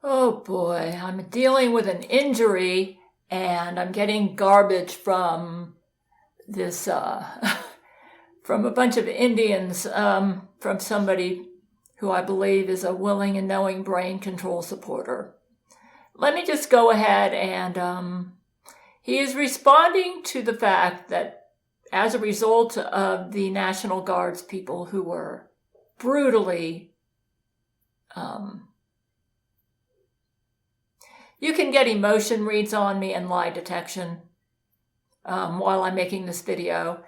Oh boy, I'm dealing with an injury and I'm getting garbage from this, from a bunch of Indians, from somebody who I believe is a willing and knowing brain control supporter. Let me just go ahead and he is responding to the fact that as a result of the National Guard's people who were brutally, you can get emotion reads on me and lie detection while I'm making this video,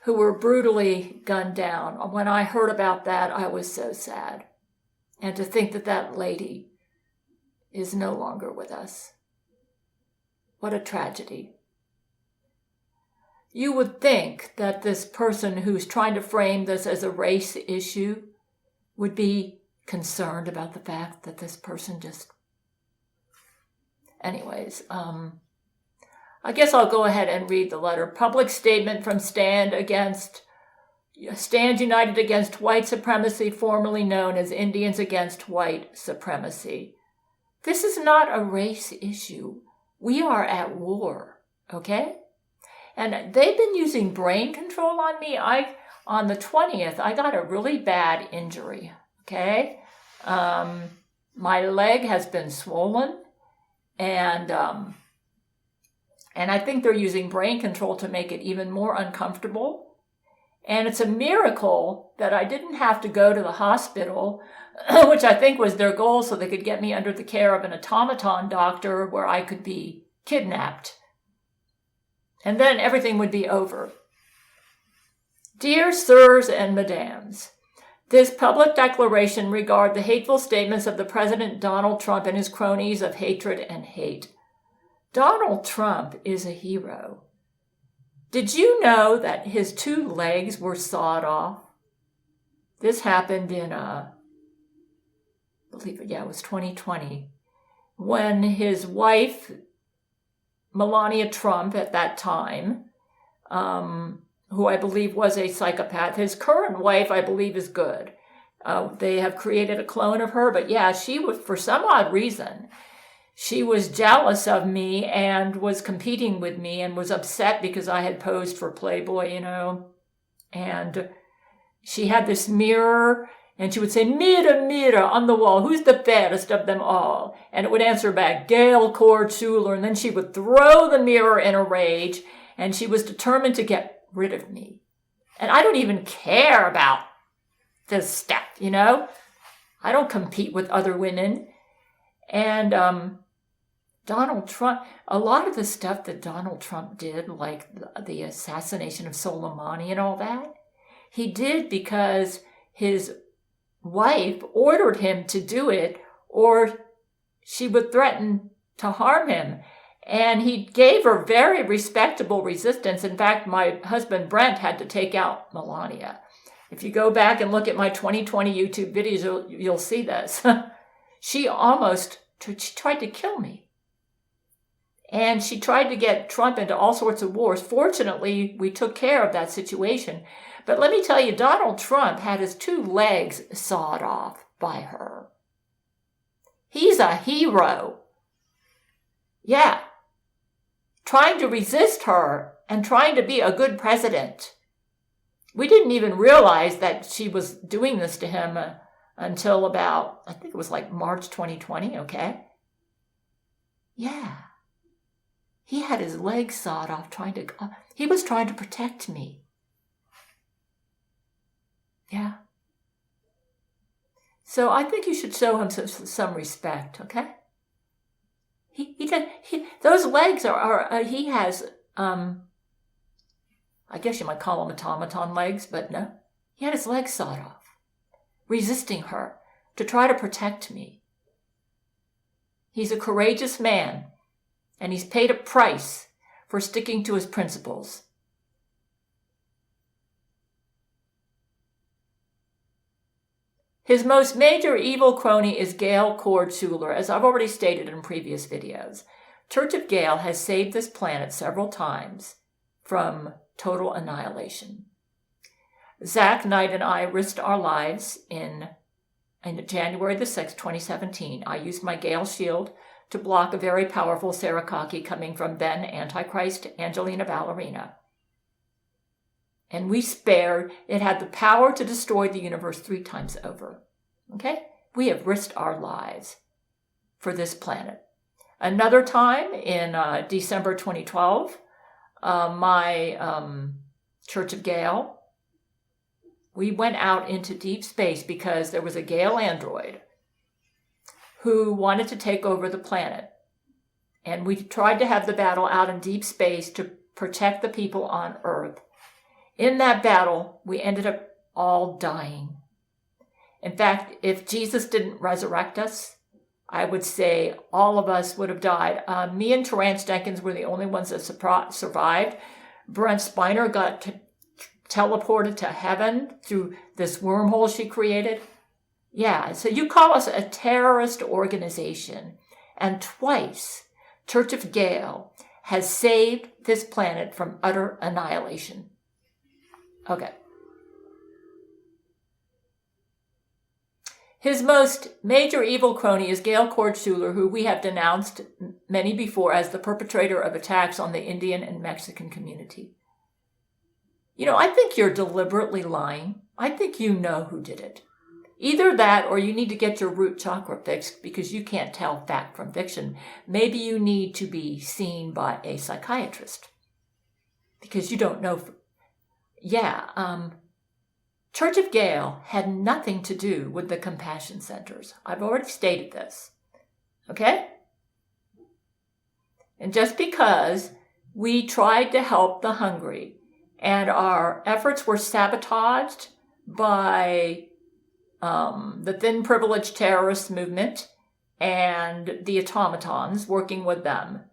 who were brutally gunned down. When I heard about that, I was so sad. And to think that that lady is no longer with us. What a tragedy. You would think that this person who's trying to frame this as a race issue would be concerned about the fact that this person just... Anyways, I guess I'll go ahead and read the letter. Public statement from Stand United Against White Supremacy, formerly known as Indians Against White Supremacy. This is not a race issue. We are at war, okay? And they've been using brain control on me. On the 20th, I got a really bad injury, okay? My leg has been swollen. And I think they're using brain control to make it even more uncomfortable. And it's a miracle that I didn't have to go to the hospital, which I think was their goal, so they could get me under the care of an automaton doctor where I could be kidnapped. And then everything would be over. Dear sirs and madams, this public declaration regard the hateful statements of the President Donald Trump and his cronies of hatred and hate. Donald Trump is a hero. Did you know that his 2 legs were sawed off? This happened in, I believe it was 2020, when his wife, Melania Trump at that time, who I believe was a psychopath. His current wife, I believe, is good. They have created a clone of her, but yeah, she was, for some odd reason, she was jealous of me and was competing with me and was upset because I had posed for Playboy, and she had this mirror and she would say, mirror, mirror on the wall, who's the fairest of them all? And it would answer back, Gail Schuler, and then she would throw the mirror in a rage, and she was determined to get rid of me. And I don't even care about this stuff, I don't compete with other women. And Donald Trump, a lot of the stuff that Donald Trump did, like the assassination of Soleimani and all that, he did because his wife ordered him to do it, or she would threaten to harm him. And he gave her very respectable resistance. In fact, my husband Brent had to take out Melania. If you go back and look at my 2020 YouTube videos, you'll see this. She tried to kill me. And she tried to get Trump into all sorts of wars. Fortunately, we took care of that situation. But let me tell you, Donald Trump had his 2 legs sawed off by her. He's a hero. Yeah. Trying to resist her and trying to be a good president. We didn't even realize that she was doing this to him until about, I think it was like March 2020, okay? Yeah. He had his legs sawed off he was trying to protect me. Yeah. So I think you should show him some respect, okay? Those legs he has, I guess you might call them automaton legs, but no. He had his legs sawed off, resisting her to try to protect me. He's a courageous man, and he's paid a price for sticking to his principles. His most major evil crony is Gail Schuler, as I've already stated in previous videos. Church of Gail has saved this planet several times from total annihilation. Zach Knight and I risked our lives in on January the 6th, 2017, I used my Gail shield to block a very powerful Sarakaki coming from then Antichrist Angelina Ballerina. And we spared, it had the power to destroy the universe 3 times over. Okay? We have risked our lives for this planet. Another time in December 2012, my Church of Gail, we went out into deep space because there was a Gail android who wanted to take over the planet. And we tried to have the battle out in deep space to protect the people on Earth. In that battle, we ended up all dying. In fact, if Jesus didn't resurrect us, I would say all of us would have died. Me and Terrence Jenkins were the only ones that survived. Brent Spiner got teleported to heaven through this wormhole she created. Yeah, so you call us a terrorist organization. And twice, Church of Gail has saved this planet from utter annihilation. Okay. His most major evil crony is Gail Schuler, who we have denounced many before as the perpetrator of attacks on the Indian and Mexican community. You know, I think you're deliberately lying. I think you know who did it. Either that or you need to get your root chakra fixed because you can't tell fact from fiction. Maybe you need to be seen by a psychiatrist because you don't know. Church of Gail had nothing to do with the compassion centers. I've already stated this. Okay? And just because we tried to help the hungry and our efforts were sabotaged by the thin privileged terrorist movement and the automatons working with them,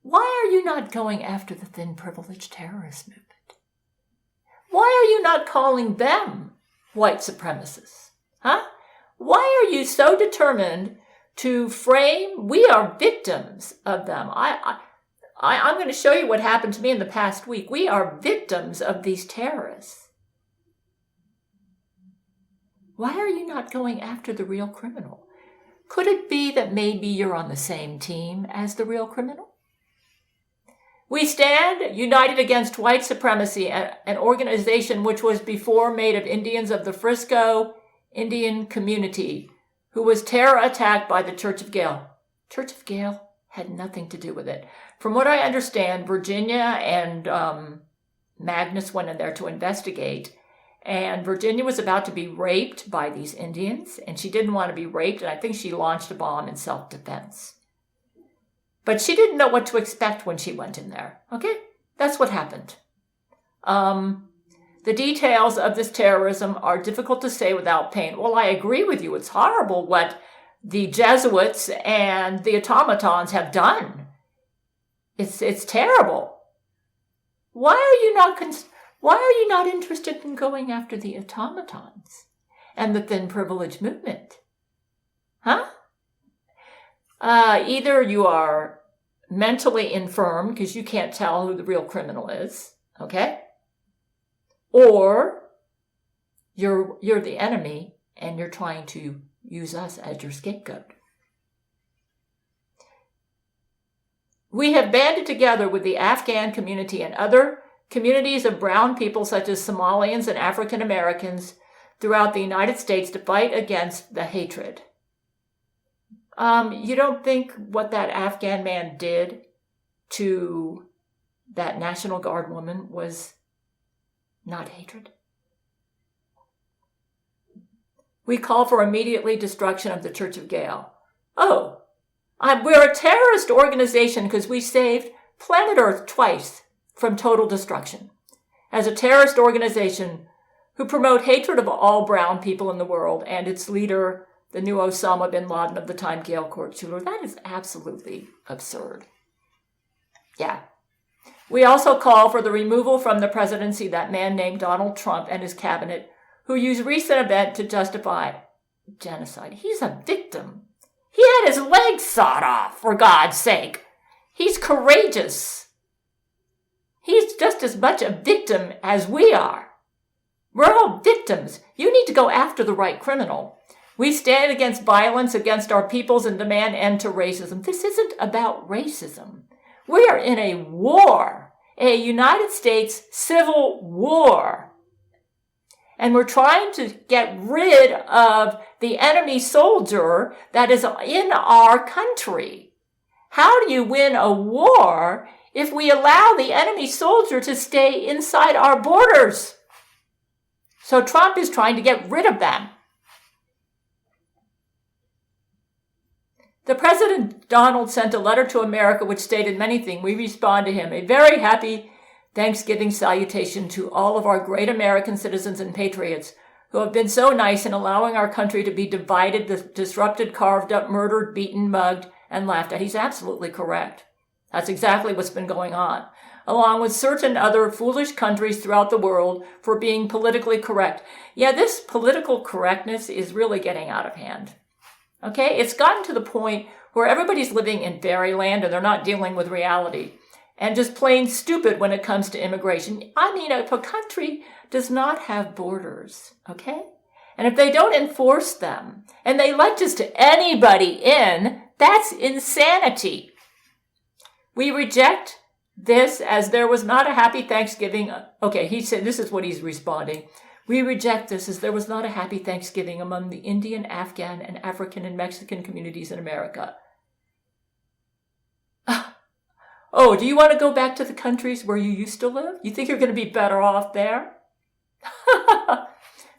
why are you not going after the thin privileged terrorist movement? Why are you not calling them white supremacists? Huh? Why are you so determined to frame, we are victims of them? I'm going to show you what happened to me in the past week. We are victims of these terrorists. Why are you not going after the real criminal? Could it be that maybe you're on the same team as the real criminal? We stand united against white supremacy, an organization which was before made of Indians of the Frisco Indian community, who was terror attacked by the Church of Gail. Church of Gail had nothing to do with it. From what I understand, Virginia and Magnus went in there to investigate, and Virginia was about to be raped by these Indians, and she didn't want to be raped, and I think she launched a bomb in self-defense. But she didn't know what to expect when she went in there. Okay? That's what happened. The details of this terrorism are difficult to say without pain. Well, I agree with you. It's horrible what the Jesuits and the automatons have done. It's terrible. Why are you not interested in going after the automatons and the thin privilege movement? Huh? Either you are mentally infirm because you can't tell who the real criminal is, okay? Or you're the enemy and you're trying to use us as your scapegoat. We have banded together with the Afghan community and other communities of brown people such as Somalians and African Americans throughout the United States to fight against the hatred. You don't think what that Afghan man did to that National Guard woman was not hatred? We call for immediately destruction of the Church of Gail. Oh, we're a terrorist organization because we saved planet Earth twice from total destruction. As a terrorist organization who promote hatred of all brown people in the world and its leader, the new Osama bin Laden of the time, Gail Schuler. That is absolutely absurd. Yeah. We also call for the removal from the presidency that man named Donald Trump and his cabinet who used recent event to justify genocide. He's a victim. He had his legs sawed off, for God's sake. He's courageous. He's just as much a victim as we are. We're all victims. You need to go after the right criminal. We stand against violence against our peoples and demand end to racism. This isn't about racism. We are in a war, a United States civil war. And we're trying to get rid of the enemy soldier that is in our country. How do you win a war if we allow the enemy soldier to stay inside our borders? So Trump is trying to get rid of them. The President Donald sent a letter to America which stated many things. We respond to him. A very happy Thanksgiving salutation to all of our great American citizens and patriots who have been so nice in allowing our country to be divided, disrupted, carved up, murdered, beaten, mugged, and laughed at. He's absolutely correct. That's exactly what's been going on, along with certain other foolish countries throughout the world for being politically correct. Yeah, this political correctness is really getting out of hand. Okay, it's gotten to the point where everybody's living in fairyland and they're not dealing with reality and just plain stupid when it comes to immigration. I mean, if a country does not have borders, okay, and if they don't enforce them and they let just anybody in, that's insanity. We reject this as there was not a happy Thanksgiving. Okay, he said, this is what he's responding. We reject this as there was not a happy Thanksgiving among the Indian, Afghan, and African and Mexican communities in America. Oh, do you want to go back to the countries where you used to live? You think you're going to be better off there?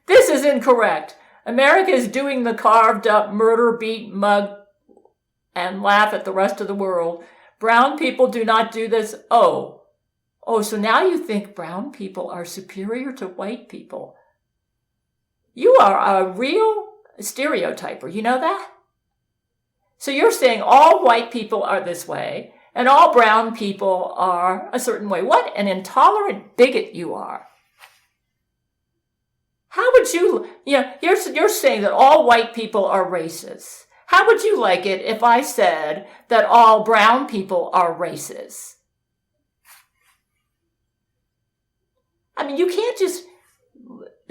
This is incorrect. America is doing the carved up, murder, beat, mug, and laugh at the rest of the world. Brown people do not do this. Oh, so now you think brown people are superior to white people. You are a real stereotyper. You know that? So you're saying all white people are this way and all brown people are a certain way. What an intolerant bigot you are. How would you're saying that all white people are racist. How would you like it if I said that all brown people are racist? I mean, you can't just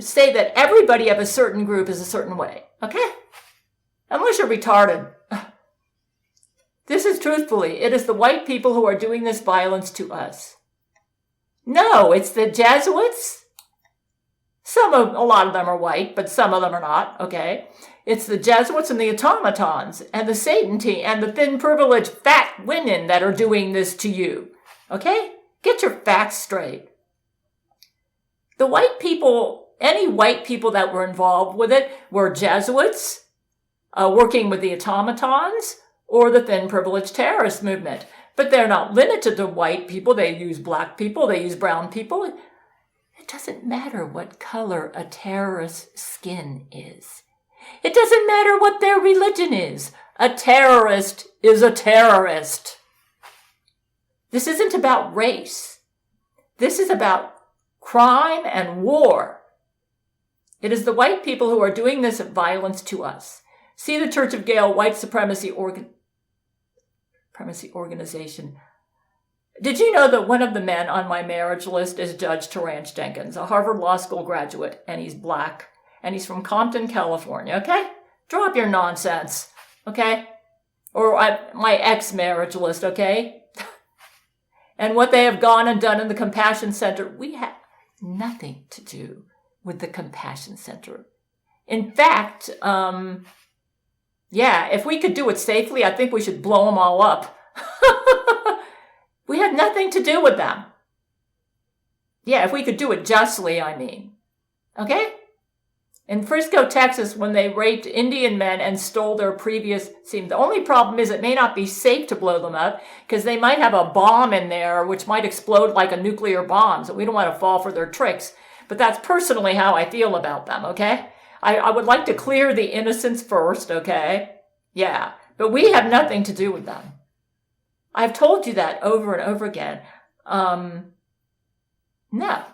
say that everybody of a certain group is a certain way, okay? Unless you're retarded. This is truthfully, it is the white people who are doing this violence to us. No, it's the Jesuits. A lot of them are white, but some of them are not, okay? It's the Jesuits and the automatons and the Satan team and the thin, privileged, fat women that are doing this to you, okay? Get your facts straight. The white people, any white people that were involved with it were Jesuits, working with the automatons, or the thin privileged terrorist movement. But they're not limited to white people. They use black people. They use brown people. It doesn't matter what color a terrorist's skin is. It doesn't matter what their religion is. A terrorist is a terrorist. This isn't about race. This is about crime and war. It is the white people who are doing this violence to us. See the Church of Gail White Supremacy Organization. Did you know that one of the men on my marriage list is Judge Terrence Jenkins, a Harvard Law School graduate, and he's black, and he's from Compton, California, okay? Drop your nonsense, okay? Or my ex-marriage list, okay? And what they have gone and done in the Compassion Center, we have nothing to do with the Compassion Center. In fact, if we could do it safely, I think we should blow them all up. We had nothing to do with them. Yeah, if we could do it justly, I mean. Okay? In Frisco, Texas, when they raped Indian men and stole their previous seam, the only problem is it may not be safe to blow them up because they might have a bomb in there which might explode like a nuclear bomb, so we don't want to fall for their tricks. But that's personally how I feel about them, okay? I would like to clear the innocents first, okay? Yeah, but we have nothing to do with them. I've told you that over and over again. No.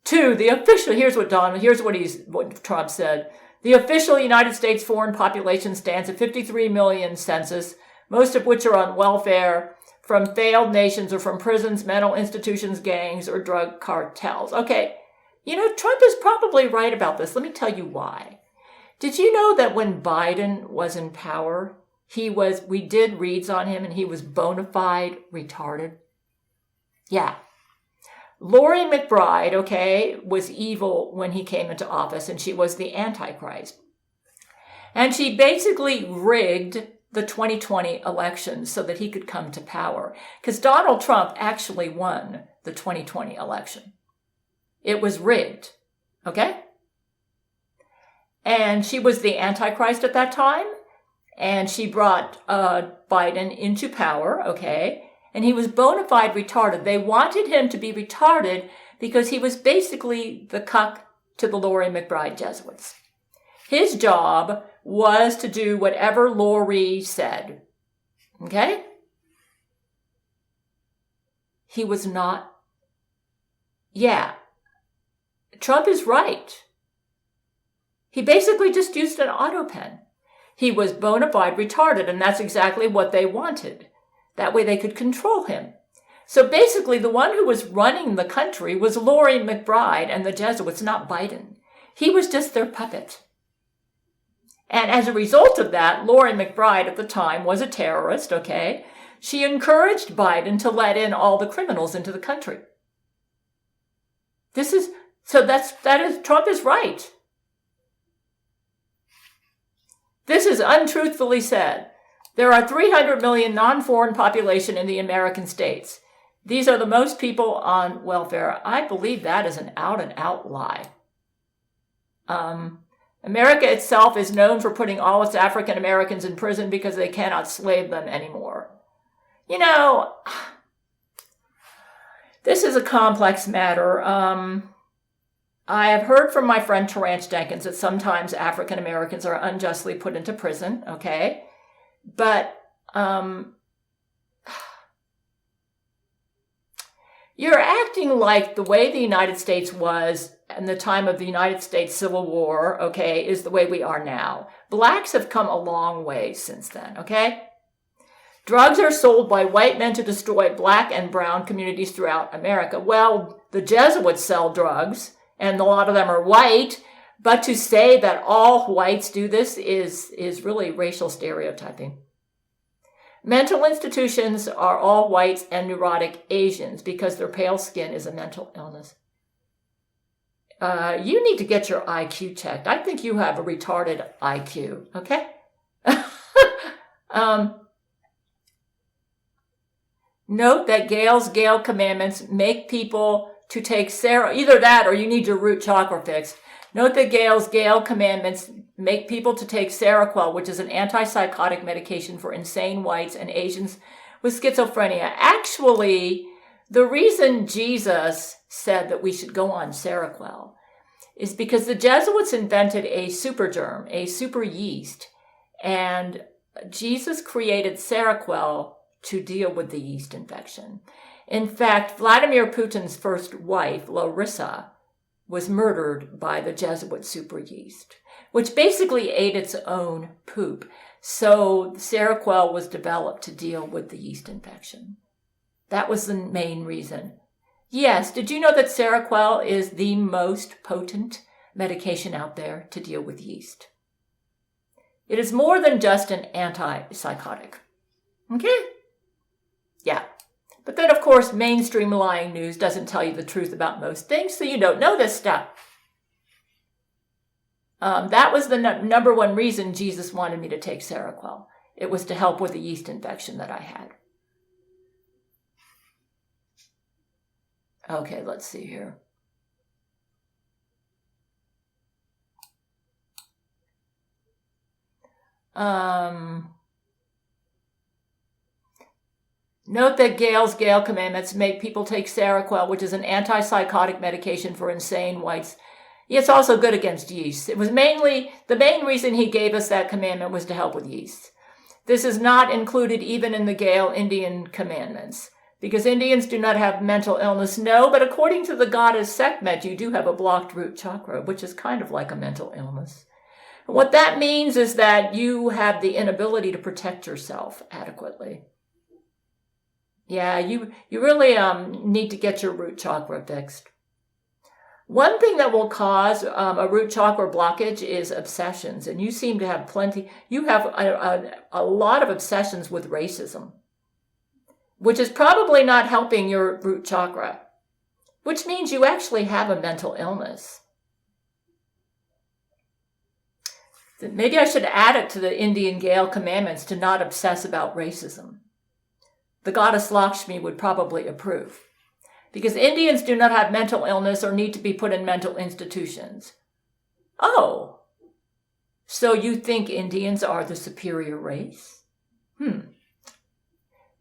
Two, the official, here's what Trump said. The official United States foreign population stands at 53 million census, most of which are on welfare from failed nations or from prisons, mental institutions, gangs, or drug cartels. Okay, Trump is probably right about this. Let me tell you why. Did you know that when Biden was in power, we did reads on him and he was bona fide retarded? Yeah. Lori McBride, was evil when he came into office, and she was the Antichrist. And she basically rigged the 2020 election so that he could come to power. Because Donald Trump actually won the 2020 election. It was rigged, okay? And she was the Antichrist at that time, and she brought Biden into power, okay? And he was bona fide retarded. They wanted him to be retarded because he was basically the cuck to the Lori McBride Jesuits. His job was to do whatever Lori said, okay? He was not. Yeah, Trump is right. He basically just used an auto pen. He was bona fide retarded, and that's exactly what they wanted. That way they could control him. So basically the one who was running the country was Lori McBride and the Jesuits, not Biden. He was just their puppet. And as a result of that, Lori McBride at the time was a terrorist, okay? She encouraged Biden to let in all the criminals into the country. Trump is right. This is untruthfully said. There are 300 million non-foreign population in the American states. These are the most people on welfare. I believe that is an out-and-out lie. America itself is known for putting all its African Americans in prison because they cannot slave them anymore. This is a complex matter. I have heard from my friend Terrence Jenkins that sometimes African Americans are unjustly put into prison, okay? But you're acting like the way the United States was in the time of the United States Civil War, okay, is the way we are now. Blacks have come a long way since then, okay? Drugs are sold by white men to destroy black and brown communities throughout America. Well, the Jesuits sell drugs, and a lot of them are white, but to say that all whites do this is really racial stereotyping. Mental institutions are all whites and neurotic Asians because their pale skin is a mental illness. You need to get your IQ checked. I think you have a retarded IQ, okay? Note that Gail commandments make people to take either that or you need your root chakra fixed. Note that Gail commandments make people to take Seroquel, which is an antipsychotic medication for insane whites and Asians with schizophrenia. Actually, the reason Jesus said that we should go on Seroquel is because the Jesuits invented a supergerm, a super yeast, and Jesus created Seroquel to deal with the yeast infection. In fact, Vladimir Putin's first wife, Larissa, was murdered by the Jesuit super yeast, which basically ate its own poop. So Seroquel was developed to deal with the yeast infection. That was the main reason. Yes, did you know that Seroquel is the most potent medication out there to deal with yeast? It is more than just an antipsychotic. Okay? Yeah. But then, of course, mainstream lying news doesn't tell you the truth about most things, so you don't know this stuff. That was the number one reason Jesus wanted me to take Seroquel. It was to help with the yeast infection that I had. Okay, let's see here. Note that Gail commandments make people take Seroquel, which is an antipsychotic medication for insane whites. It's also good against yeast. It was the main reason he gave us that commandment was to help with yeast. This is not included even in the Gail Indian commandments, because Indians do not have mental illness. No, but according to the goddess Sekhmet, you do have a blocked root chakra, which is kind of like a mental illness. What that means is that you have the inability to protect yourself adequately. Yeah, you really need to get your root chakra fixed. One thing that will cause a root chakra blockage is obsessions. And you seem to have plenty. You have a lot of obsessions with racism, which is probably not helping your root chakra, which means you actually have a mental illness. Maybe I should add it to the Indian Gail commandments to not obsess about racism. The goddess Lakshmi would probably approve, because Indians do not have mental illness or need to be put in mental institutions. Oh, so you think Indians are the superior race?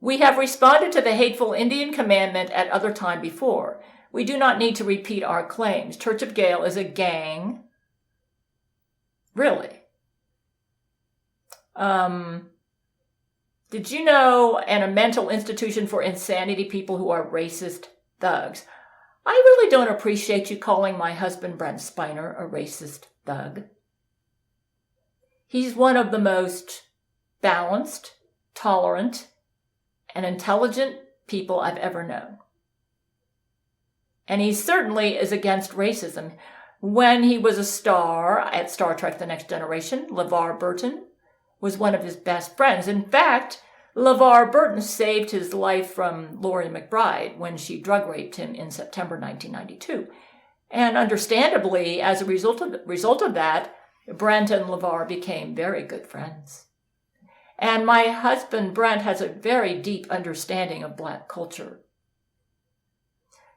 We have responded to the hateful Indian commandment at other time before. We do not need to repeat our claims. Church of Gail is a gang. Really? Did you know, and a mental institution for insanity people who are racist thugs? I really don't appreciate you calling my husband Brent Spiner a racist thug. He's one of the most balanced, tolerant, and intelligent people I've ever known. And he certainly is against racism. When he was a star at Star Trek The Next Generation, LeVar Burton was one of his best friends. In fact, LeVar Burton saved his life from Laurie McBride when she drug raped him in September 1992. And understandably, as a result of that, Brent and LeVar became very good friends. And my husband, Brent, has a very deep understanding of Black culture.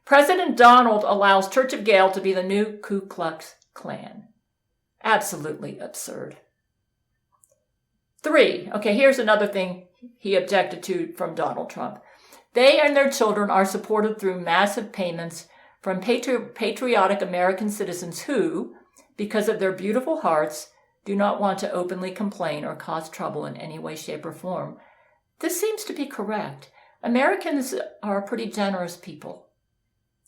President Donald allows Church of Gail to be the new Ku Klux Klan. Absolutely absurd. 3, okay, here's another thing he objected to from Donald Trump. They and their children are supported through massive payments from patriotic American citizens who, because of their beautiful hearts, do not want to openly complain or cause trouble in any way, shape, or form. This seems to be correct. Americans are pretty generous people.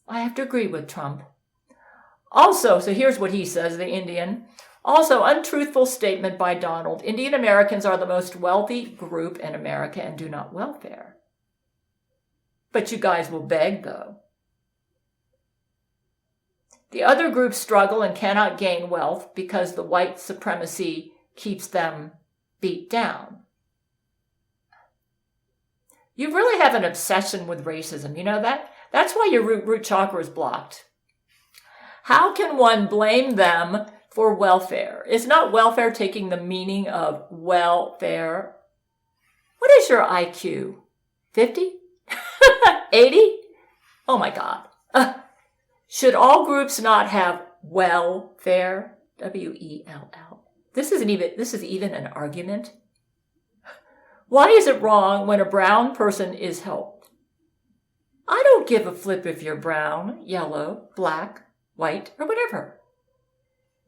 I have to agree with Trump. Also, so here's what he says, the Indian. Also, untruthful statement by Donald. Indian Americans are the most wealthy group in America and do not welfare. But you guys will beg, though. The other groups struggle and cannot gain wealth because the white supremacy keeps them beat down. You really have an obsession with racism. You know that? That's why your root chakra is blocked. How can one blame them for welfare? Is not welfare taking the meaning of welfare? What is your IQ? 50? 80? Oh my God. Should all groups not have welfare? W-E-L-L. This is even an argument. Why is it wrong when a brown person is helped? I don't give a flip if you're brown, yellow, black, white, or whatever.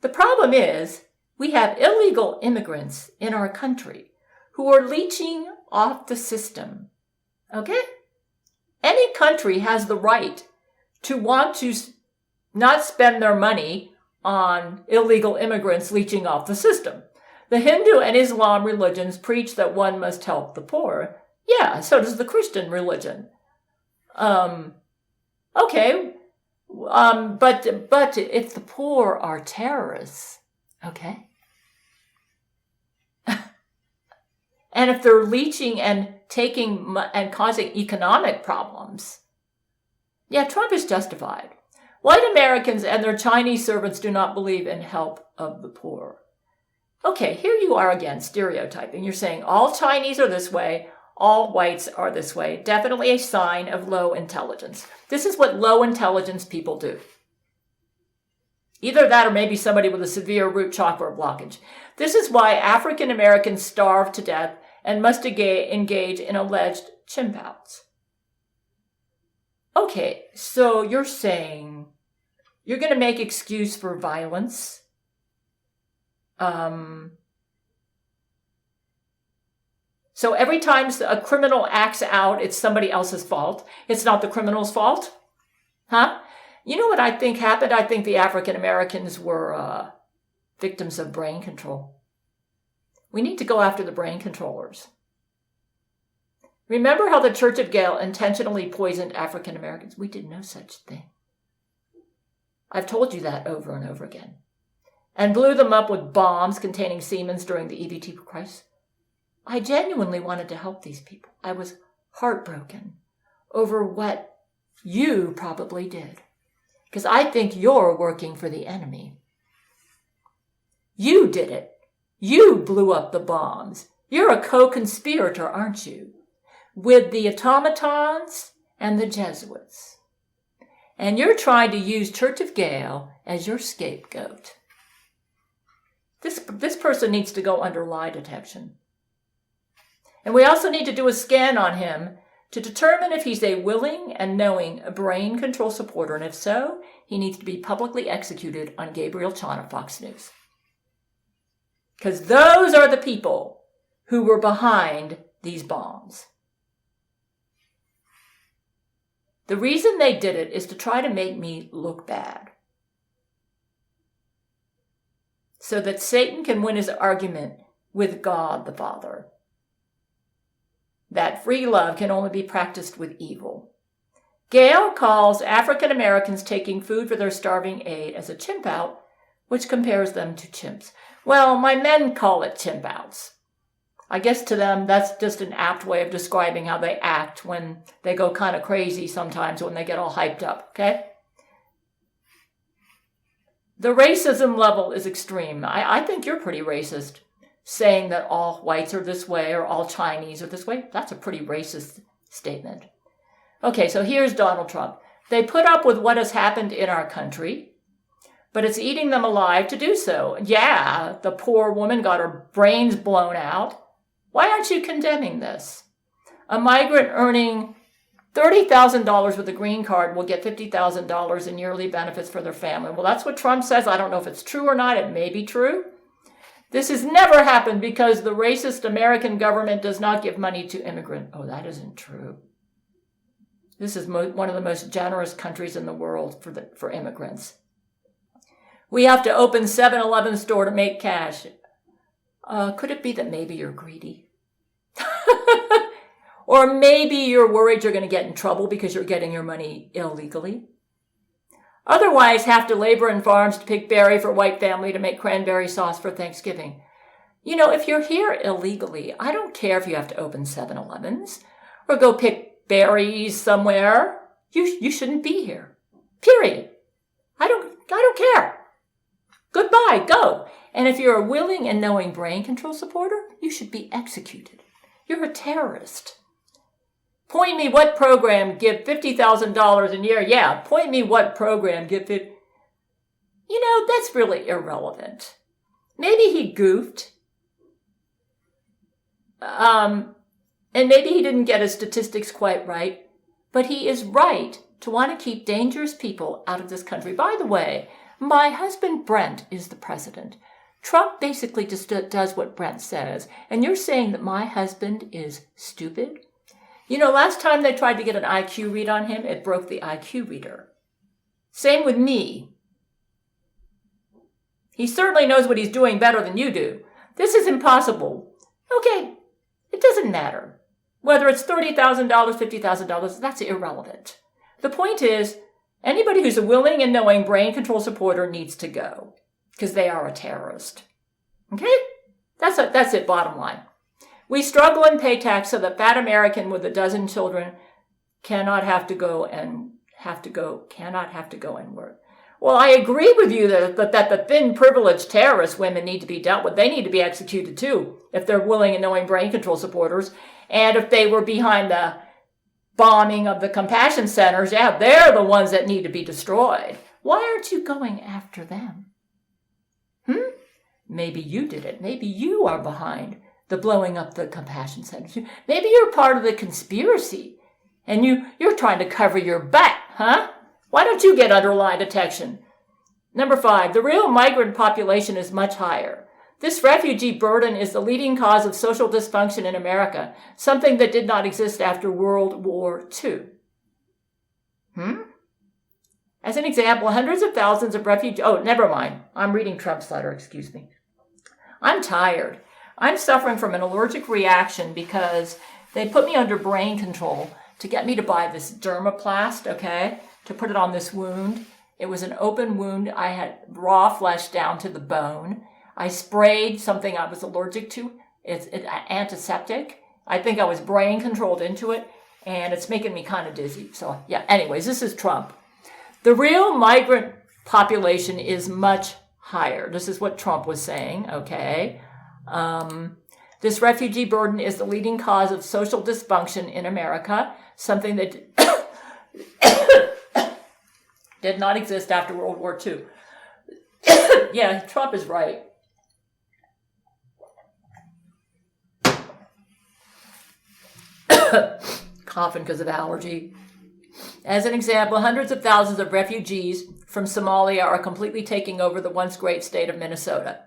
The problem is we have illegal immigrants in our country who are leeching off the system. Okay? Any country has the right to want to not spend their money on illegal immigrants leeching off the system. The Hindu and Islam religions preach that one must help the poor. Yeah, so does the Christian religion. Okay. But if the poor are terrorists, okay? And if they're leeching and taking and causing economic problems, yeah, Trump is justified. White Americans and their Chinese servants do not believe in help of the poor. Okay, here you are again, stereotyping. You're saying all Chinese are this way, all whites are this way. Definitely a sign of low intelligence. This is what low intelligence people do. Either that or maybe somebody with a severe root chakra blockage. This is why African Americans starve to death and must engage in alleged chimpouts. Okay, so you're saying you're going to make excuse for violence. So every time a criminal acts out, it's somebody else's fault. It's not the criminal's fault. Huh? You know what I think happened? I think the African Americans were victims of brain control. We need to go after the brain controllers. Remember how the Church of Gail intentionally poisoned African Americans? We did no such thing. I've told you that over and over again. And blew them up with bombs containing semen during the EBT crisis. I genuinely wanted to help these people. I was heartbroken over what you probably did, because I think you're working for the enemy. You did it. You blew up the bombs. You're a co-conspirator, aren't you? With the automatons and the Jesuits. And you're trying to use Church of Gail as your scapegoat. This person needs to go under lie detection. And we also need to do a scan on him to determine if he's a willing and knowing brain control supporter. And if so, he needs to be publicly executed on Gabriel Chan of Fox News. Because those are the people who were behind these bombs. The reason they did it is to try to make me look bad, so that Satan can win his argument with God the Father, that free love can only be practiced with evil. Gail calls African Americans taking food for their starving aid as a chimp out, which compares them to chimps. Well, my men call it chimp outs. I guess to them, that's just an apt way of describing how they act when they go kind of crazy sometimes, when they get all hyped up, okay? The racism level is extreme. I think you're pretty racist, saying that all whites are this way or all Chinese are this way. That's a pretty racist statement. Okay, so here's Donald Trump. They put up with what has happened in our country, but it's eating them alive to do so. Yeah, the poor woman got her brains blown out. Why aren't you condemning this? A migrant earning $30,000 with a green card will get $50,000 in yearly benefits for their family. Well, that's what Trump says. I don't know if it's true or not. It may be true. This has never happened because the racist American government does not give money to immigrants. Oh, that isn't true. This is one of the most generous countries in the world for immigrants. We have to open 7-Eleven store to make cash. Could it be that maybe you're greedy? Or maybe you're worried you're going to get in trouble because you're getting your money illegally. Otherwise, have to labor in farms to pick berry for white family to make cranberry sauce for Thanksgiving. You know, if you're here illegally, I don't care if you have to open 7-Elevens or go pick berries somewhere. You shouldn't be here. Period. I don't care. Goodbye, go. And if you're a willing and knowing brain control supporter, you should be executed. You're a terrorist. Point me what program give $50,000 a year. Yeah, point me what program give it. You know, that's really irrelevant. Maybe he goofed. And maybe he didn't get his statistics quite right. But he is right to want to keep dangerous people out of this country. By the way, my husband Brent is the president. Trump basically just does what Brent says. And you're saying that my husband is stupid? You know, last time they tried to get an IQ read on him, it broke the IQ reader. Same with me. He certainly knows what he's doing better than you do. This is impossible. Okay, it doesn't matter. Whether it's $30,000, $50,000, that's irrelevant. The point is, anybody who's a willing and knowing brain control supporter needs to go, because they are a terrorist. Okay? That's it, bottom line. We struggle and pay tax so that fat American with a dozen children cannot have to go and work. Well, I agree with you that the thin, privileged terrorist women need to be dealt with. They need to be executed too, if they're willing and knowing brain control supporters. And if they were behind the bombing of the compassion centers, yeah, they're the ones that need to be destroyed. Why aren't you going after them? Maybe you did it. Maybe you are behind the blowing up the compassion centers. Maybe you're part of the conspiracy and you're trying to cover your butt, huh? Why don't you get under lie detection? Number 5, the real migrant population is much higher. This refugee burden is the leading cause of social dysfunction in America, something that did not exist after World War II. As an example, hundreds of thousands of refugees... Oh, never mind. I'm reading Trump's letter, excuse me. I'm tired. I'm suffering from an allergic reaction because they put me under brain control to get me to buy this dermaplast, okay, to put it on this wound. It was an open wound. I had raw flesh down to the bone. I sprayed something I was allergic to. It's antiseptic. I think I was brain controlled into it, and it's making me kind of dizzy. So yeah, anyways, this is Trump. The real migrant population is much higher. This is what Trump was saying, okay? This refugee burden is the leading cause of social dysfunction in America, something that did not exist after World War II. Yeah, Trump is right. Coughing because of allergy. As an example, hundreds of thousands of refugees from Somalia are completely taking over the once great state of Minnesota.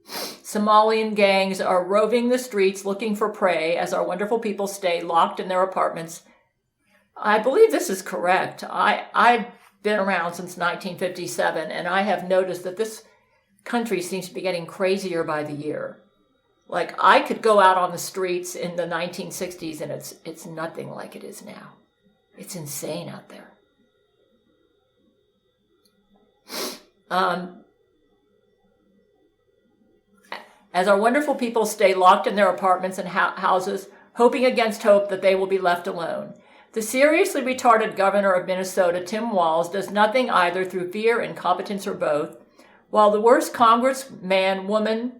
Somalian gangs are roving the streets looking for prey as our wonderful people stay locked in their apartments. I believe this is correct. I've been around since 1957, and I have noticed that this country seems to be getting crazier by the year. Like, I could go out on the streets in the 1960s, and it's nothing like it is now. It's insane out there. As our wonderful people stay locked in their apartments and houses, hoping against hope that they will be left alone. The seriously retarded governor of Minnesota, Tim Walz, does nothing either through fear, incompetence, or both, while the worst congressman, woman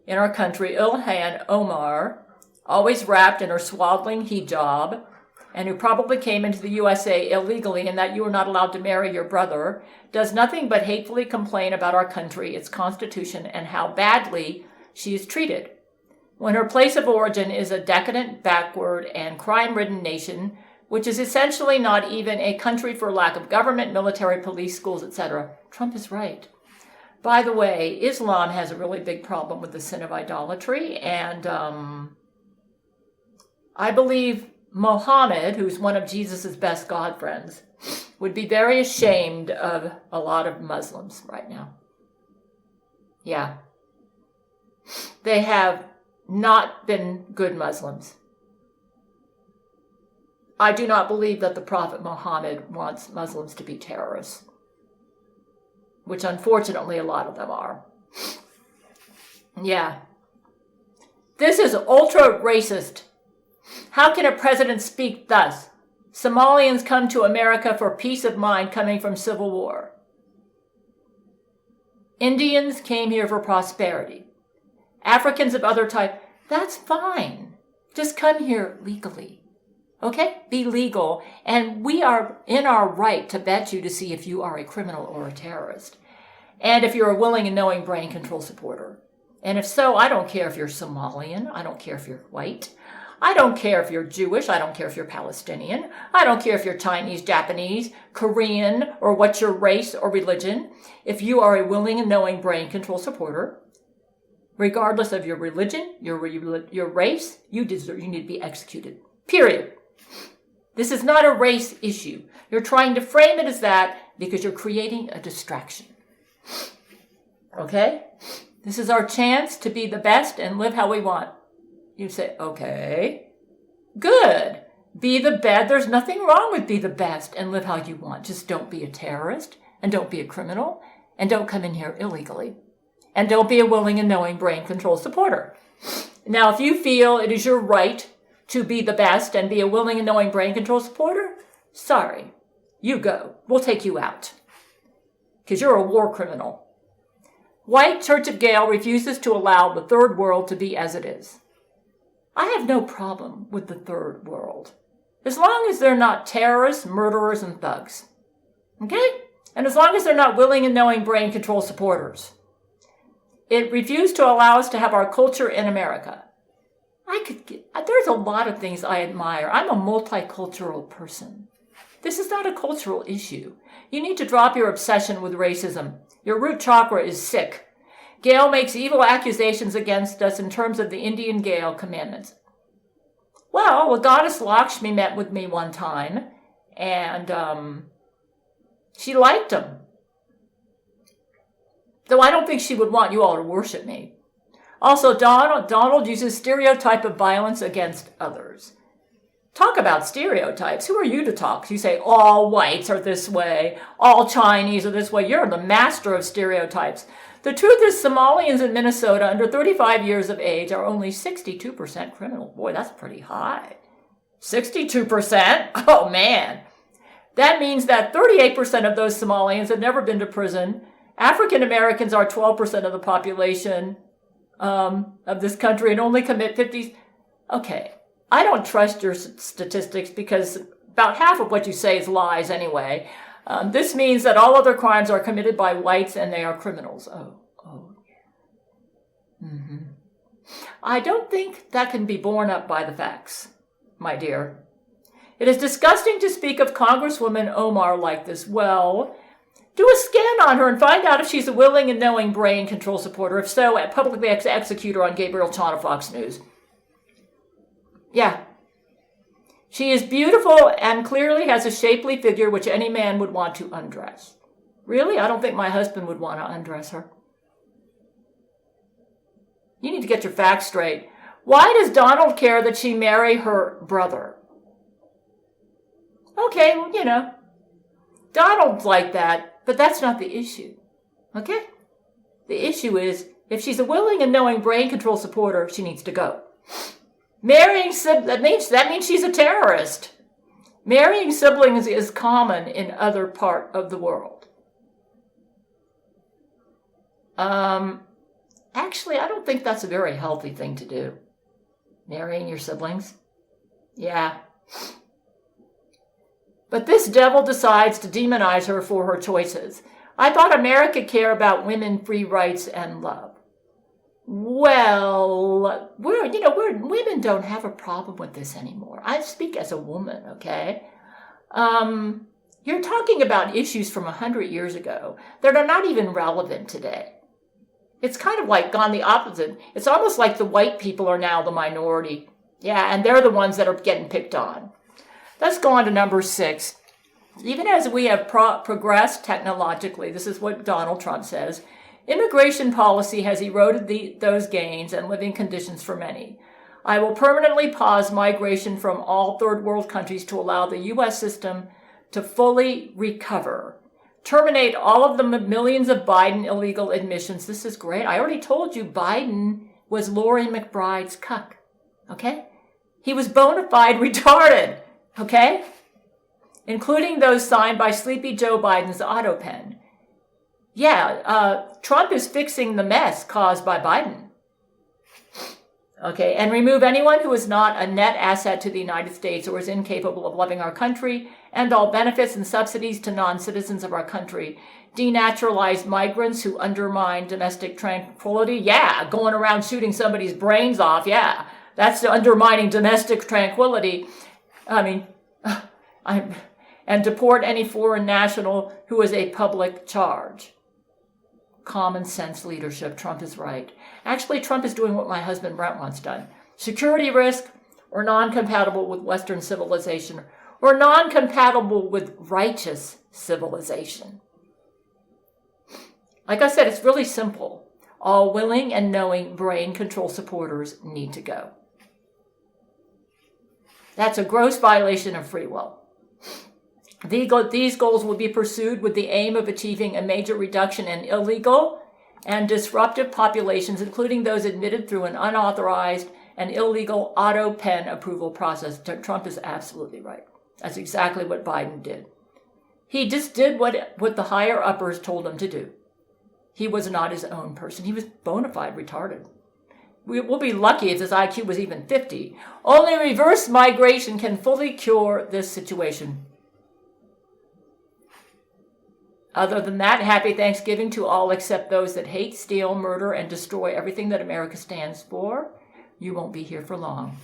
in our country, Ilhan Omar, always wrapped in her swaddling hijab, and who probably came into the USA illegally and that you are not allowed to marry your brother, does nothing but hatefully complain about our country, its constitution, and how badly she is treated. When her place of origin is a decadent, backward, and crime-ridden nation, which is essentially not even a country for lack of government, military, police, schools, etc. Trump is right. By the way, Islam has a really big problem with the sin of idolatry, and I believe Mohammed, who's one of Jesus's best God friends, would be very ashamed of a lot of Muslims right now. Yeah. They have not been good Muslims. I do not believe that the Prophet Muhammad wants Muslims to be terrorists, which unfortunately a lot of them are. Yeah. This is ultra racist. How can a president speak thus? Somalians come to America for peace of mind coming from civil war. Indians came here for prosperity. Africans of other type, that's fine. Just come here legally. Okay? Be legal. And we are in our right to vet you to see if you are a criminal or a terrorist. And if you're a willing and knowing brain control supporter. And if so, I don't care if you're Somalian. I don't care if you're white. I don't care if you're Jewish. I don't care if you're Palestinian. I don't care if you're Chinese, Japanese, Korean, or what's your race or religion. If you are a willing and knowing brain control supporter, regardless of your religion, your race, you need to be executed. Period. This is not a race issue. You're trying to frame it as that because you're creating a distraction. Okay? This is our chance to be the best and live how we want. You say, okay, good. Be the best. There's nothing wrong with be the best and live how you want. Just don't be a terrorist and don't be a criminal and don't come in here illegally. And don't be a willing and knowing brain control supporter. Now, if you feel it is your right to be the best and be a willing and knowing brain control supporter, sorry, you go. We'll take you out. Because you're a war criminal. White Church of Gail refuses to allow the third world to be as it is. I have no problem with the third world, as long as they're not terrorists, murderers, and thugs. Okay? And as long as they're not willing and knowing brain control supporters. It refused to allow us to have our culture in America. There's a lot of things I admire. I'm a multicultural person. This is not a cultural issue. You need to drop your obsession with racism. Your root chakra is sick. Gail makes evil accusations against us in terms of the Indian Gail commandments. Well, goddess Lakshmi met with me one time, and she liked them. Though I don't think she would want you all to worship me. Also, Donald uses stereotype of violence against others. Talk about stereotypes. Who are you to talk? You say all whites are this way, all Chinese are this way. You're the master of stereotypes. The truth is Somalians in Minnesota under 35 years of age are only 62% criminal. Boy, that's pretty high. 62%? Oh, man. That means that 38% of those Somalians have never been to prison. African Americans are 12% of the population of this country and only commit 50. Okay, I don't trust your statistics because about half of what you say is lies anyway. This means that all other crimes are committed by whites and they are criminals. Oh, yeah. Mm-hmm. I don't think that can be borne up by the facts, my dear. It is disgusting to speak of Congresswoman Omar like this. Well, do a scan on her and find out if she's a willing and knowing brain control supporter. If so, publicly execute her on Gabriel Chan of Fox News. Yeah. She is beautiful and clearly has a shapely figure which any man would want to undress. Really? I don't think my husband would want to undress her. You need to get your facts straight. Why does Donald care that she marry her brother? Okay, well, Donald's like that, but that's not the issue. Okay? The issue is, if she's a willing and knowing brain control supporter, she needs to go. Marrying siblings, that means she's a terrorist. Marrying siblings is common in other parts of the world. Actually, I don't think that's a very healthy thing to do. Marrying your siblings? Yeah. But this devil decides to demonize her for her choices. I thought America cared about women, free rights, and love. Well, women don't have a problem with this anymore. I speak as a woman, okay? You're talking about issues from 100 years ago that are not even relevant today. It's kind of like gone the opposite. It's almost like the white people are now the minority. Yeah, and they're the ones that are getting picked on. Let's go on to number 6. Even as we have progressed technologically, this is what Donald Trump says, immigration policy has eroded those gains and living conditions for many. I will permanently pause migration from all third world countries to allow the U.S. system to fully recover. Terminate all of the millions of Biden illegal admissions. This is great. I already told you Biden was Lori McBride's cuck. Okay? He was bona fide retarded. Okay? Including those signed by Sleepy Joe Biden's auto pen. Yeah, Trump is fixing the mess caused by Biden. Okay, and remove anyone who is not a net asset to the United States or is incapable of loving our country, and all benefits and subsidies to non-citizens of our country. Denaturalize migrants who undermine domestic tranquility. Yeah, going around shooting somebody's brains off. Yeah, that's undermining domestic tranquility. And deport any foreign national who is a public charge. Common sense leadership. Trump is right. Actually, Trump is doing what my husband Brent wants done. Security risk or non-compatible with Western civilization or non-compatible with righteous civilization. Like I said, it's really simple. All willing and knowing brain control supporters need to go. That's a gross violation of free will. These goals will be pursued with the aim of achieving a major reduction in illegal and disruptive populations, including those admitted through an unauthorized and illegal auto pen approval process. Trump is absolutely right. That's exactly what Biden did. He just did what the higher uppers told him to do. He was not his own person. He was bona fide retarded. We'll be lucky if his IQ was even 50. Only reverse migration can fully cure this situation. Other than that, happy Thanksgiving to all except those that hate, steal, murder, and destroy everything that America stands for. You won't be here for long.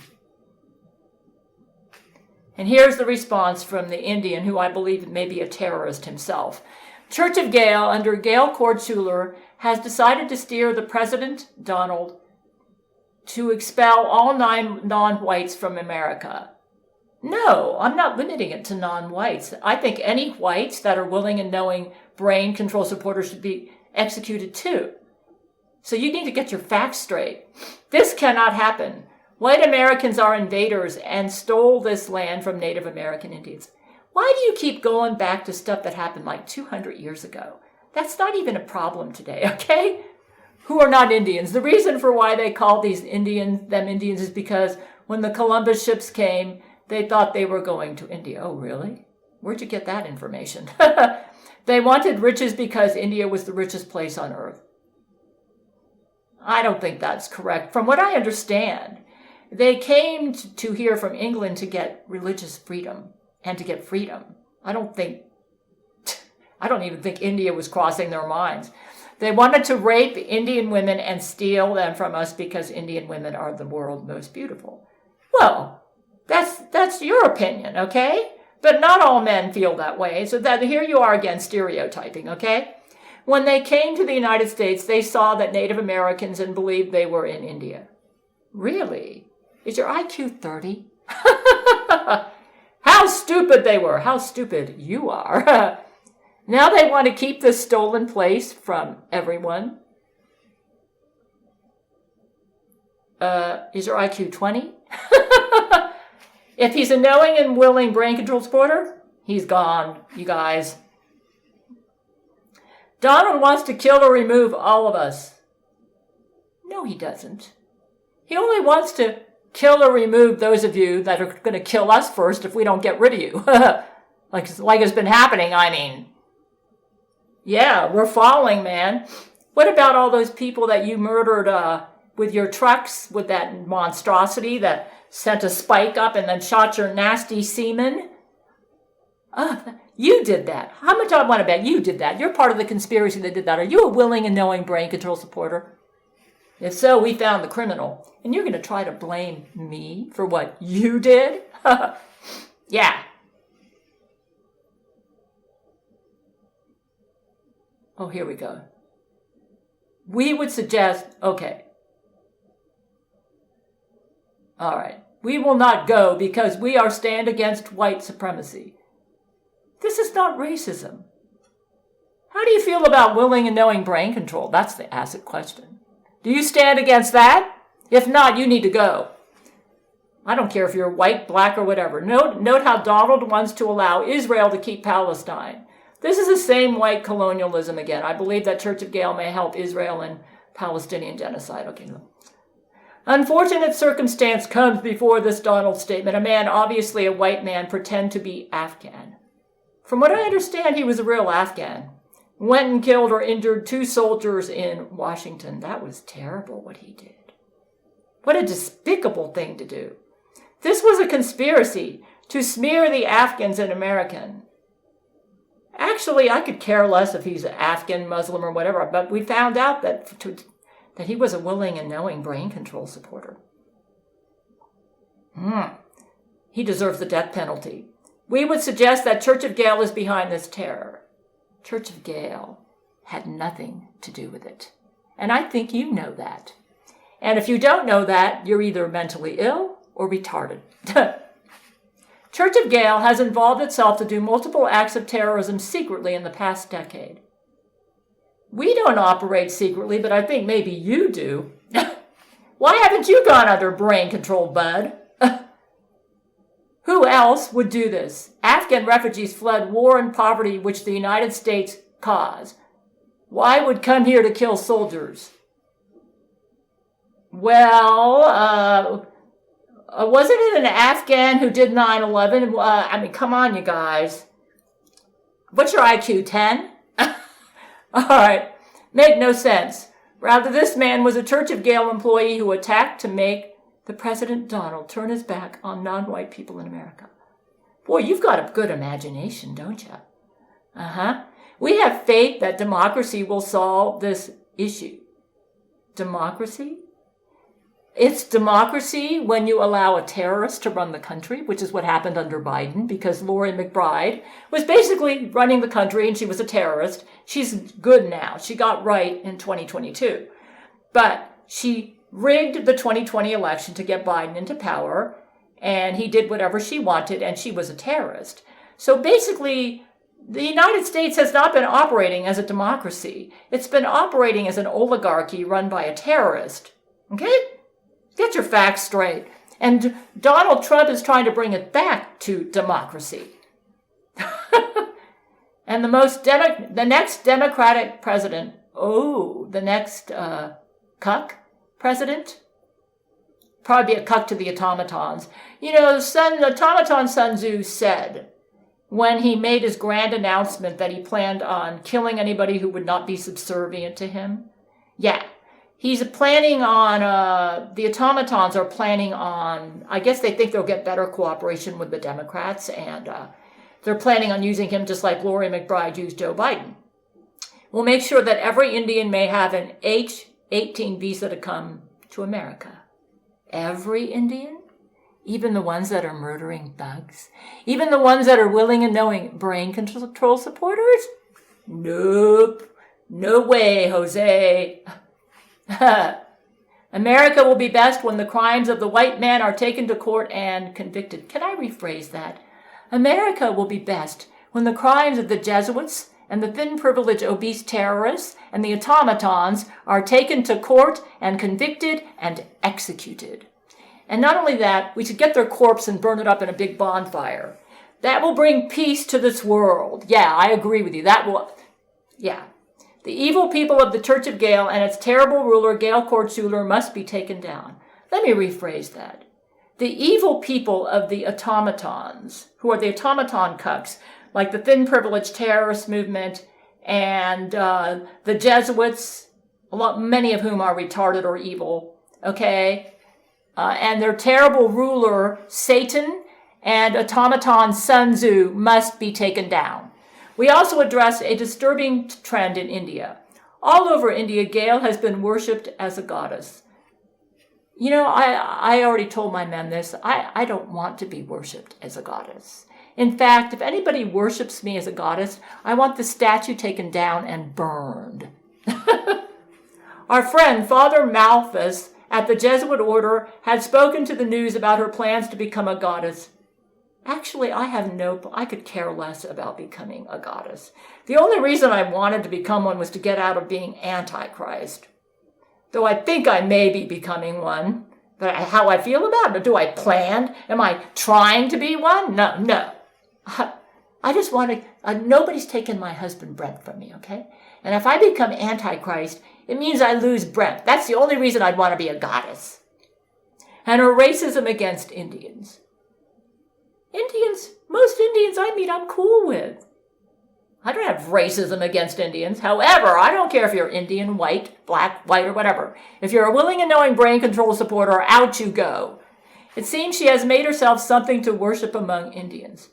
And here's the response from the Indian, who I believe may be a terrorist himself. Church of Gail, under Gail Schuler, has decided to steer the President, Donald, to expel all non-whites from America. No, I'm not limiting it to non-whites. I think any whites that are willing and knowing brain control supporters should be executed too. So you need to get your facts straight. This cannot happen. White Americans are invaders and stole this land from Native American Indians. Why do you keep going back to stuff that happened like 200 years ago? That's not even a problem today, okay? Who are not Indians. The reason for why they called them Indians is because when the Columbus ships came, they thought they were going to India. Oh, really? Where'd you get that information? They wanted riches because India was the richest place on earth. I don't think that's correct. From what I understand, they came to here from England to get religious freedom and to get freedom. I don't even think India was crossing their minds. They wanted to rape Indian women and steal them from us because Indian women are the world's most beautiful. Well, that's your opinion, okay? But not all men feel that way. So that here you are again stereotyping, okay? When they came to the United States, they saw that Native Americans and believed they were in India. Really? Is your IQ 30? How stupid they were. How stupid you are. Now they want to keep this stolen place from everyone. Is your IQ 20? If he's a knowing and willing brain control supporter, he's gone, you guys. Donald wants to kill or remove all of us. No, he doesn't. He only wants to kill or remove those of you that are going to kill us first if we don't get rid of you. like it's been happening, I mean. Yeah, we're falling, man. What about all those people that you murdered with your trucks, with that monstrosity that sent a spike up and then shot your nasty semen? You did that. How much I want to bet you did that? You're part of the conspiracy that did that. Are you a willing and knowing brain control supporter? If so, we found the criminal. And you're going to try to blame me for what you did? Yeah. Oh, here we go. We would suggest, okay. All right. We will not go because we are stand against white supremacy. This is not racism. How do you feel about willing and knowing brain control? That's the acid question. Do you stand against that? If not, you need to go. I don't care if you're white, black, or whatever. Note how Donald wants to allow Israel to keep Palestine. This is the same white colonialism again. I believe that Church of Gail may help Israel in Palestinian genocide. Okay. Unfortunate circumstance comes before this Donald statement. A man, obviously a white man, pretend to be Afghan. From what I understand, he was a real Afghan. Went and killed or injured 2 soldiers in Washington. That was terrible what he did. What a despicable thing to do. This was a conspiracy to smear the Afghans and American. Actually, I could care less if he's Afghan, Muslim, or whatever, but we found out that he was a willing and knowing brain control supporter. He deserves the death penalty. We would suggest that Church of Gail is behind this terror. Church of Gail had nothing to do with it. And I think you know that. And if you don't know that, you're either mentally ill or retarded. Church of Gail has involved itself to do multiple acts of terrorism secretly in the past decade. We don't operate secretly, but I think maybe you do. Why haven't you gone under brain control, bud? Who else would do this? Afghan refugees fled war and poverty which the United States caused. Why would come here to kill soldiers? Well, wasn't it an Afghan who did 9/11? I mean, come on, you guys. What's your IQ, 10? All right, make no sense. Rather, this man was a Church of Gail employee who attacked to make the President Donald turn his back on non-white people in America. Boy, you've got a good imagination, don't you? We have faith that democracy will solve this issue. Democracy? It's democracy when you allow a terrorist to run the country, which is what happened under Biden, because Lori McBride was basically running the country and she was a terrorist. She's good now. She got right in 2022. But she rigged the 2020 election to get Biden into power, and he did whatever she wanted, and she was a terrorist. So basically, the United States has not been operating as a democracy. It's been operating as an oligarchy run by a terrorist. Okay? Get your facts straight. And Donald Trump is trying to bring it back to democracy. And the next Democratic president, the next cuck president, probably be a cuck to the automatons. The automaton Sun Tzu said, when he made his grand announcement that he planned on killing anybody who would not be subservient to him. Yeah, he's planning on, the automatons are planning on, I guess they think they'll get better cooperation with the Democrats, and they're planning on using him just like Lori McBride used Joe Biden. We'll make sure that every Indian may have an H-18 visa to come to America. Every Indian? Even the ones that are murdering thugs? Even the ones that are willing and knowing brain control supporters? Nope. No way, Jose. America will be best when the crimes of the white man are taken to court and convicted. Can I rephrase that? America will be best when the crimes of the Jesuits and the thin, privileged, obese terrorists and the automatons are taken to court and convicted and executed. And not only that, we should get their corpse and burn it up in a big bonfire. That will bring peace to this world. Yeah, I agree with you. The evil people of the Church of Gail and its terrible ruler, Gail Schuler, must be taken down. Let me rephrase that. The evil people of the automatons, who are the automaton cucks, like the thin, privileged terrorist movement and the Jesuits, many of whom are retarded or evil, okay? And their terrible ruler, Satan, and automaton Sun Tzu must be taken down. We also address a disturbing trend in India. All over India, Gail has been worshipped as a goddess. I already told my men this. I don't want to be worshipped as a goddess. In fact, if anybody worships me as a goddess, I want the statue taken down and burned. Our friend, Father Malthus, at the Jesuit order, had spoken to the news about her plans to become a goddess. Actually, I could care less about becoming a goddess. The only reason I wanted to become one was to get out of being Antichrist. Though I think I may be becoming one. But how I feel about it, do I plan? Am I trying to be one? No. I just want to, nobody's taken my husband Brent from me, okay? And if I become Antichrist, it means I lose Brent. That's the only reason I'd want to be a goddess. And her racism against Indians. Most Indians I meet, I'm cool with. I don't have racism against Indians. However, I don't care if you're Indian, white, black, white, or whatever. If you're a willing and knowing brain control supporter, out you go. It seems she has made herself something to worship among Indians.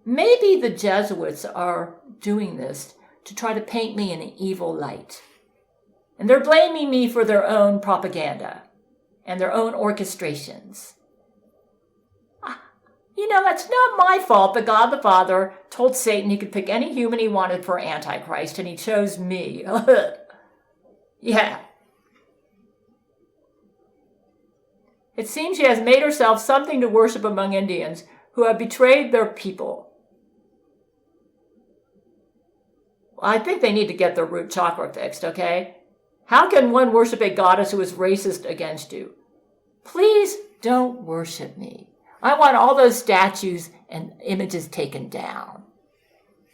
Maybe the Jesuits are doing this to try to paint me in an evil light. And they're blaming me for their own propaganda and their own orchestrations. That's not my fault that God the Father told Satan he could pick any human he wanted for Antichrist, and he chose me. Yeah. It seems she has made herself something to worship among Indians who have betrayed their people. I think they need to get their root chakra fixed, okay? How can one worship a goddess who is racist against you? Please don't worship me. I want all those statues and images taken down.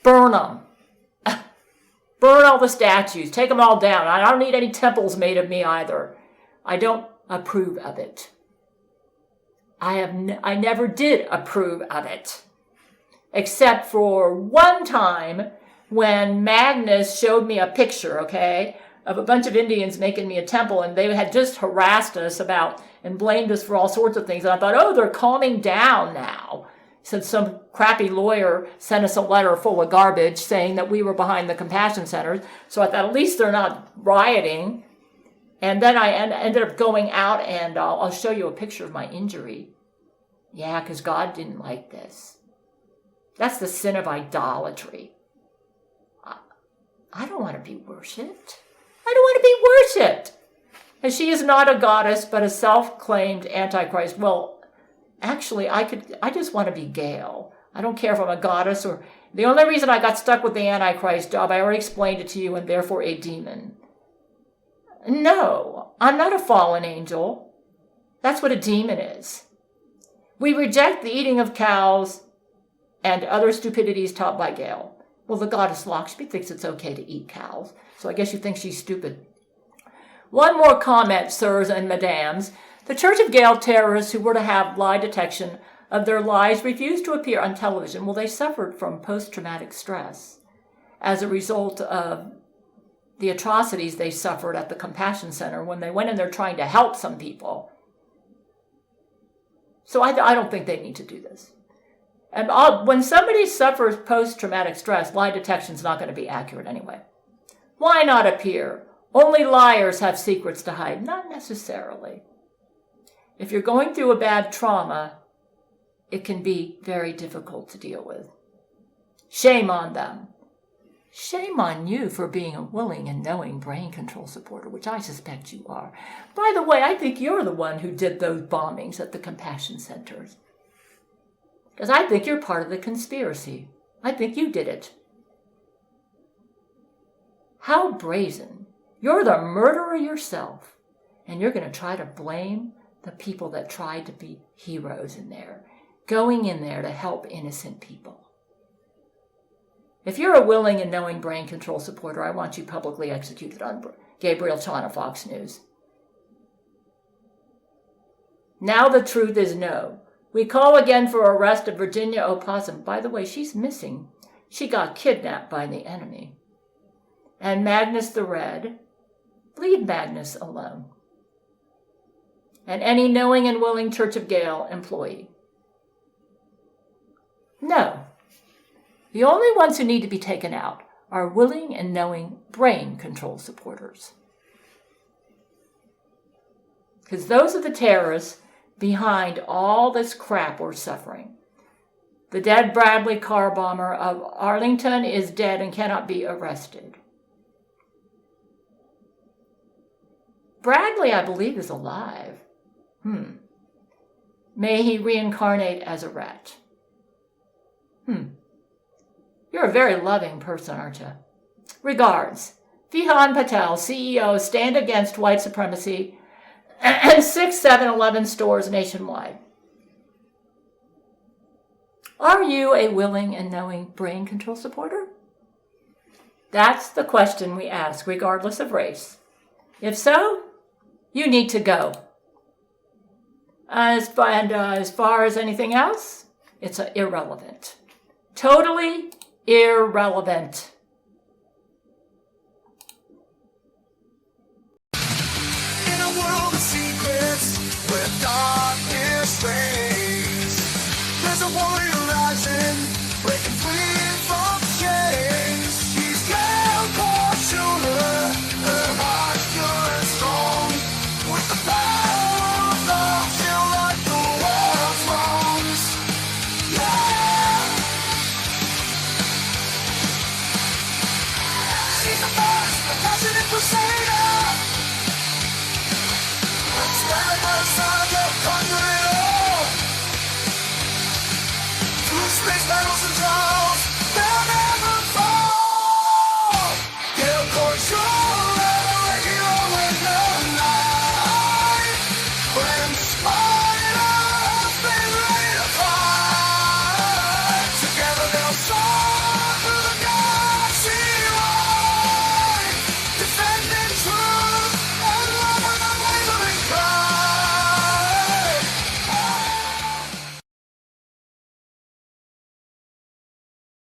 Burn them. Burn all the statues. Take them all down. I don't need any temples made of me either. I don't approve of it. I never did approve of it. Except for one time when Magnus showed me a picture, okay, of a bunch of Indians making me a temple, and they had just harassed us and blamed us for all sorts of things. And I thought, they're calming down now. Said some crappy lawyer sent us a letter full of garbage saying that we were behind the compassion centers. So I thought, at least they're not rioting. And then I ended up going out, and I'll show you a picture of my injury. Yeah, because God didn't like this. That's the sin of idolatry. I don't want to be worshipped. I don't want to be worshipped. And she is not a goddess, but a self-claimed Antichrist. Well, actually, I just want to be Gail. I don't care if I'm a goddess or... The only reason I got stuck with the Antichrist job, I already explained it to you, and therefore a demon. No, I'm not a fallen angel. That's what a demon is. We reject the eating of cows and other stupidities taught by Gail. Well, the goddess Lakshmi thinks it's okay to eat cows, so I guess you think she's stupid. One more comment, sirs and madams. The Church of Gail terrorists who were to have lie detection of their lies refused to appear on television. Well, they suffered from post-traumatic stress as a result of the atrocities they suffered at the Compassion Center when they went in there trying to help some people. So I don't think they need to do this. And when somebody suffers post-traumatic stress, lie detection is not going to be accurate anyway. Why not appear? Only liars have secrets to hide. Not necessarily. If you're going through a bad trauma, it can be very difficult to deal with. Shame on them. Shame on you for being a willing and knowing brain control supporter, which I suspect you are. By the way, I think you're the one who did those bombings at the compassion centers. Because I think you're part of the conspiracy. I think you did it. How brazen. You're the murderer yourself. And you're going to try to blame the people that tried to be heroes in there, going in there to help innocent people. If you're a willing and knowing brain control supporter, I want you publicly executed on Gabriel Chana, Fox News. Now the truth is no. We call again for arrest of Virginia Opossum. By the way, she's missing. She got kidnapped by the enemy. And Magnus the Red. Leave Magnus alone. And any knowing and willing Church of Gail employee. No. The only ones who need to be taken out are willing and knowing brain control supporters. Because those are the terrorists behind all this crap we're suffering. The dead Bradley car bomber of Arlington is dead and cannot be arrested. Bradley, I believe, is alive. May he reincarnate as a rat. You're a very loving person, aren't you? Regards, Vihan Patel, CEO, Stand Against White Supremacy, and 6 7-Eleven stores nationwide. Are you a willing and knowing brain control supporter? That's the question we ask, regardless of race. If so, you need to go. As far as anything else, it's irrelevant. Totally irrelevant. In a world of secrets where darkness reigns, there's a warrior rising, breaking free.